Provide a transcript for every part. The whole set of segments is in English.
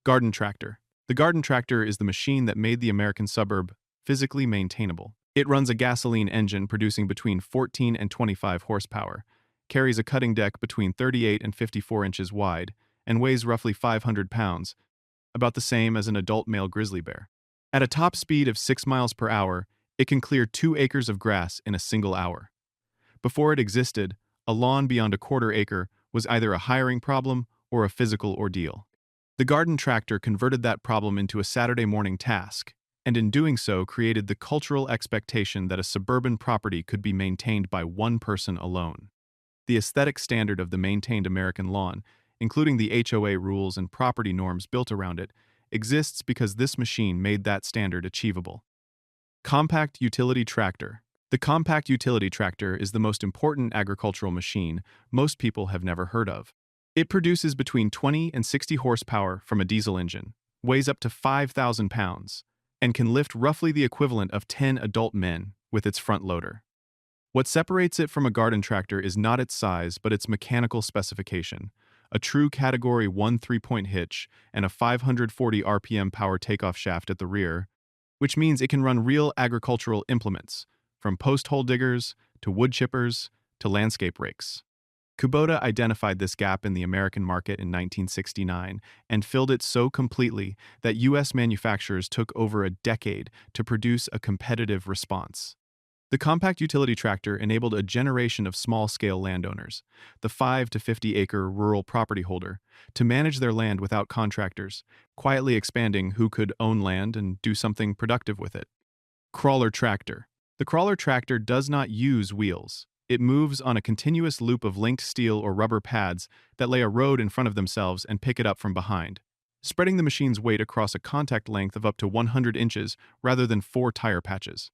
Garden tractor. The garden tractor is the machine that made the American suburb physically maintainable. It runs a gasoline engine producing between 14 and 25 horsepower, carries a cutting deck between 38 and 54 inches wide, and weighs roughly 500 pounds, about the same as an adult male grizzly bear. At a top speed of 6 miles per hour, it can clear 2 acres of grass in a single hour. Before it existed, a lawn beyond a quarter acre was either a hiring problem or a physical ordeal. The garden tractor converted that problem into a Saturday morning task, and in doing so created the cultural expectation that a suburban property could be maintained by one person alone. The aesthetic standard of the maintained American lawn, including the HOA rules and property norms built around it, exists because this machine made that standard achievable. Compact utility tractor. The compact utility tractor is the most important agricultural machine most people have never heard of. It produces between 20 and 60 horsepower from a diesel engine, weighs up to 5,000 pounds, and can lift roughly the equivalent of 10 adult men with its front loader. What separates it from a garden tractor is not its size, but its mechanical specification: a true Category 1 3-point hitch and a 540 RPM power takeoff shaft at the rear, which means it can run real agricultural implements, from post-hole diggers to wood chippers to landscape rakes. Kubota identified this gap in the American market in 1969 and filled it so completely that U.S. manufacturers took over a decade to produce a competitive response. The compact utility tractor enabled a generation of small-scale landowners, the 5 to 50-acre rural property holder, to manage their land without contractors, quietly expanding who could own land and do something productive with it. Crawler tractor. The crawler tractor does not use wheels. It moves on a continuous loop of linked steel or rubber pads that lay a road in front of themselves and pick it up from behind, spreading the machine's weight across a contact length of up to 100 inches rather than 4 tire patches.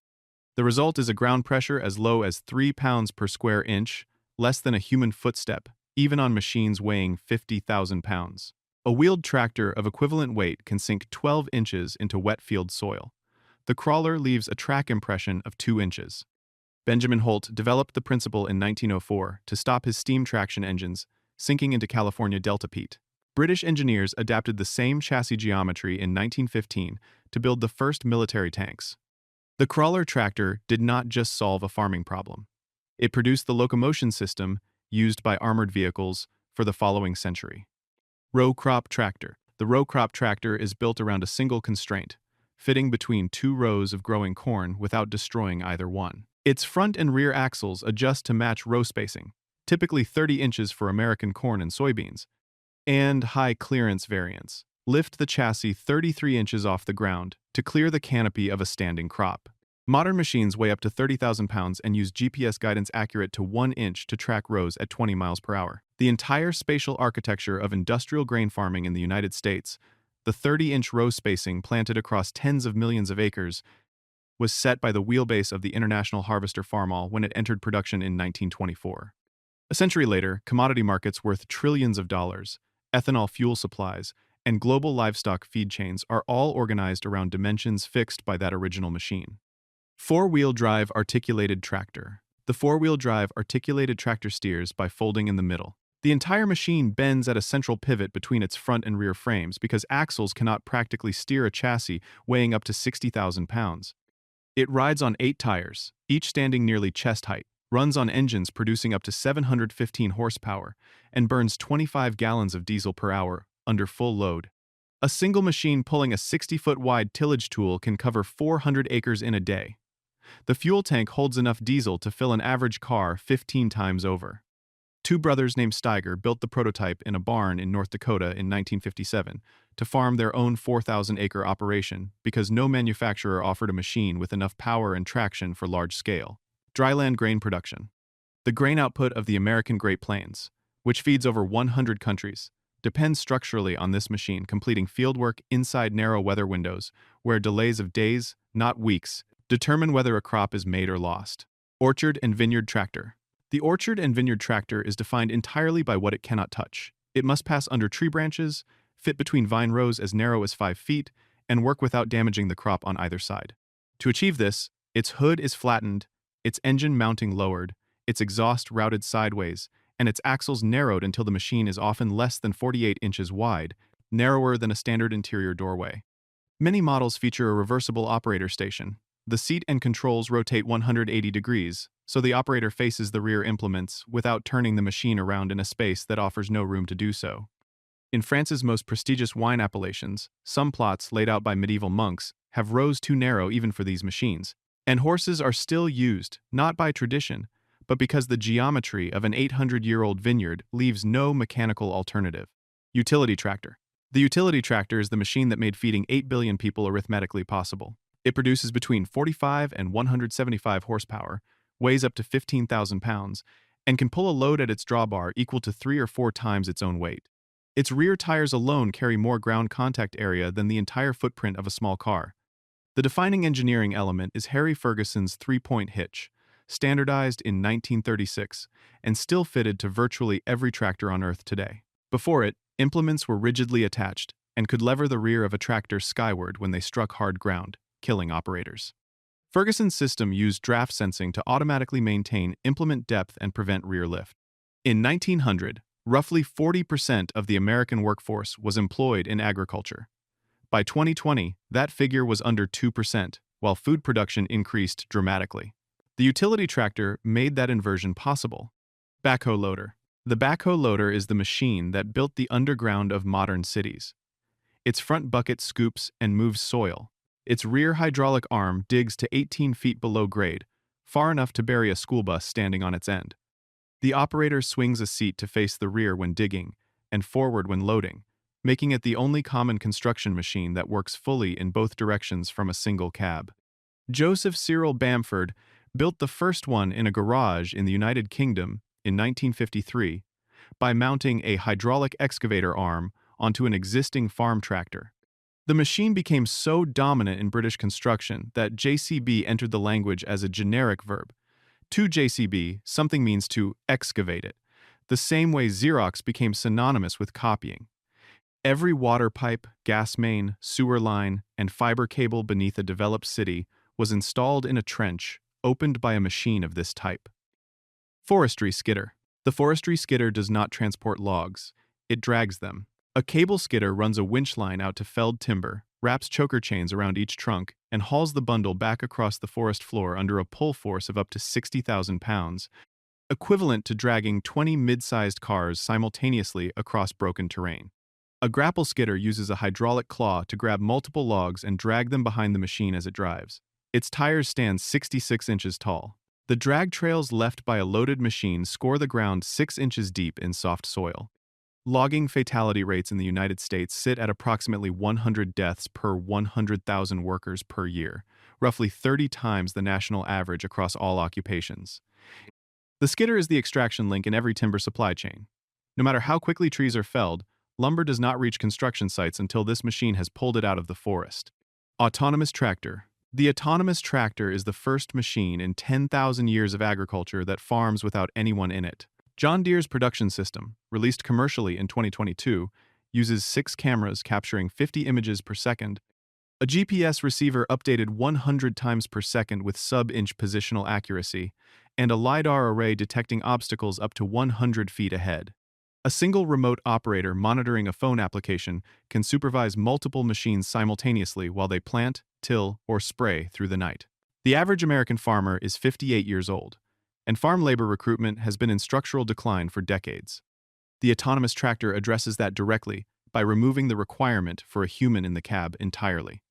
The result is a ground pressure as low as 3 pounds per square inch, less than a human footstep, even on machines weighing 50,000 pounds. A wheeled tractor of equivalent weight can sink 12 inches into wet field soil. The crawler leaves a track impression of 2 inches. Benjamin Holt developed the principle in 1904 to stop his steam traction engines sinking into California delta peat. British engineers adapted the same chassis geometry in 1915 to build the first military tanks. The crawler tractor did not just solve a farming problem. It produced the locomotion system used by armored vehicles for the following century. Row crop tractor. The row crop tractor is built around a single constraint, fitting between 2 rows of growing corn without destroying either one. Its front and rear axles adjust to match row spacing, typically 30 inches for American corn and soybeans, and high clearance variants. Lift the chassis 33 inches off the ground to clear the canopy of a standing crop. Modern machines weigh up to 30,000 pounds and use GPS guidance accurate to 1 inch to track rows at 20 miles per hour. The entire spatial architecture of industrial grain farming in the United States, the 30-inch row spacing planted across tens of millions of acres, was set by the wheelbase of the International Harvester Farmall when it entered production in 1924. A century later, commodity markets worth trillions of dollars, ethanol fuel supplies, and global livestock feed chains are all organized around dimensions fixed by that original machine. Four-wheel drive articulated tractor. The four-wheel drive articulated tractor steers by folding in the middle. The entire machine bends at a central pivot between its front and rear frames because axles cannot practically steer a chassis weighing up to 60,000 pounds. It rides on 8 tires, each standing nearly chest height, runs on engines producing up to 715 horsepower, and burns 25 gallons of diesel per hour under full load. A single machine pulling a 60-foot-wide tillage tool can cover 400 acres in a day. The fuel tank holds enough diesel to fill an average car 15 times over. 2 brothers named Steiger built the prototype in a barn in North Dakota in 1957 to farm their own 4,000-acre operation because no manufacturer offered a machine with enough power and traction for large scale. Dryland grain production. The grain output of the American Great Plains, which feeds over 100 countries, depends structurally on this machine completing fieldwork inside narrow weather windows where delays of days, not weeks, determine whether a crop is made or lost. Orchard and vineyard tractor. The orchard and vineyard tractor is defined entirely by what it cannot touch. It must pass under tree branches, fit between vine rows as narrow as 5 feet, and work without damaging the crop on either side. To achieve this, its hood is flattened, its engine mounting lowered, its exhaust routed sideways, and its axles narrowed until the machine is often less than 48 inches wide, narrower than a standard interior doorway. Many models feature a reversible operator station. The seat and controls rotate 180 degrees, so the operator faces the rear implements without turning the machine around in a space that offers no room to do so. In France's most prestigious wine appellations, some plots laid out by medieval monks have rows too narrow even for these machines, and horses are still used, not by tradition, but because the geometry of an 800-year-old vineyard leaves no mechanical alternative. Utility tractor. The utility tractor is the machine that made feeding 8 billion people arithmetically possible. It produces between 45 and 175 horsepower, weighs up to 15,000 pounds, and can pull a load at its drawbar equal to 3 or 4 times its own weight. Its rear tires alone carry more ground contact area than the entire footprint of a small car. The defining engineering element is Harry Ferguson's three-point hitch, standardized in 1936 and still fitted to virtually every tractor on Earth today. Before it, implements were rigidly attached and could lever the rear of a tractor skyward when they struck hard ground, killing operators. Ferguson's system used draft sensing to automatically maintain implement depth and prevent rear lift. In 1900, roughly 40% of the American workforce was employed in agriculture. By 2020, that figure was under 2%, while food production increased dramatically. The utility tractor made that inversion possible. Backhoe loader. The backhoe loader is the machine that built the underground of modern cities. Its front bucket scoops and moves soil. Its rear hydraulic arm digs to 18 feet below grade, far enough to bury a school bus standing on its end. The operator swings a seat to face the rear when digging and forward when loading, making it the only common construction machine that works fully in both directions from a single cab. Joseph Cyril Bamford built the first one in a garage in the United Kingdom in 1953 by mounting a hydraulic excavator arm onto an existing farm tractor. The machine became so dominant in British construction that JCB entered the language as a generic verb. To JCB, something means to excavate it, the same way Xerox became synonymous with copying. Every water pipe, gas main, sewer line, and fiber cable beneath a developed city was installed in a trench opened by a machine of this type. Forestry skidder. The forestry skidder does not transport logs, it drags them. A cable skidder runs a winch line out to felled timber, wraps choker chains around each trunk, and hauls the bundle back across the forest floor under a pull force of up to 60,000 pounds, equivalent to dragging 20 mid-sized cars simultaneously across broken terrain. A grapple skidder uses a hydraulic claw to grab multiple logs and drag them behind the machine as it drives. Its tires stand 66 inches tall. The drag trails left by a loaded machine score the ground 6 inches deep in soft soil. Logging fatality rates in the United States sit at approximately 100 deaths per 100,000 workers per year, roughly 30 times the national average across all occupations. The skidder is the extraction link in every timber supply chain. No matter how quickly trees are felled, lumber does not reach construction sites until this machine has pulled it out of the forest. Autonomous tractor. The autonomous tractor is the first machine in 10,000 years of agriculture that farms without anyone in it. John Deere's production system, released commercially in 2022, uses 6 cameras capturing 50 images per second, a GPS receiver updated 100 times per second with sub-inch positional accuracy, and a LiDAR array detecting obstacles up to 100 feet ahead. A single remote operator monitoring a phone application can supervise multiple machines simultaneously while they plant, till, or spray through the night. The average American farmer is 58 years old, and farm labor recruitment has been in structural decline for decades. The autonomous tractor addresses that directly by removing the requirement for a human in the cab entirely.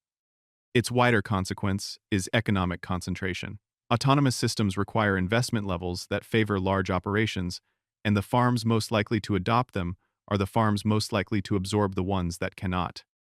Its wider consequence is economic concentration. Autonomous systems require investment levels that favor large operations, and the farms most likely to adopt them are the farms most likely to absorb the ones that cannot.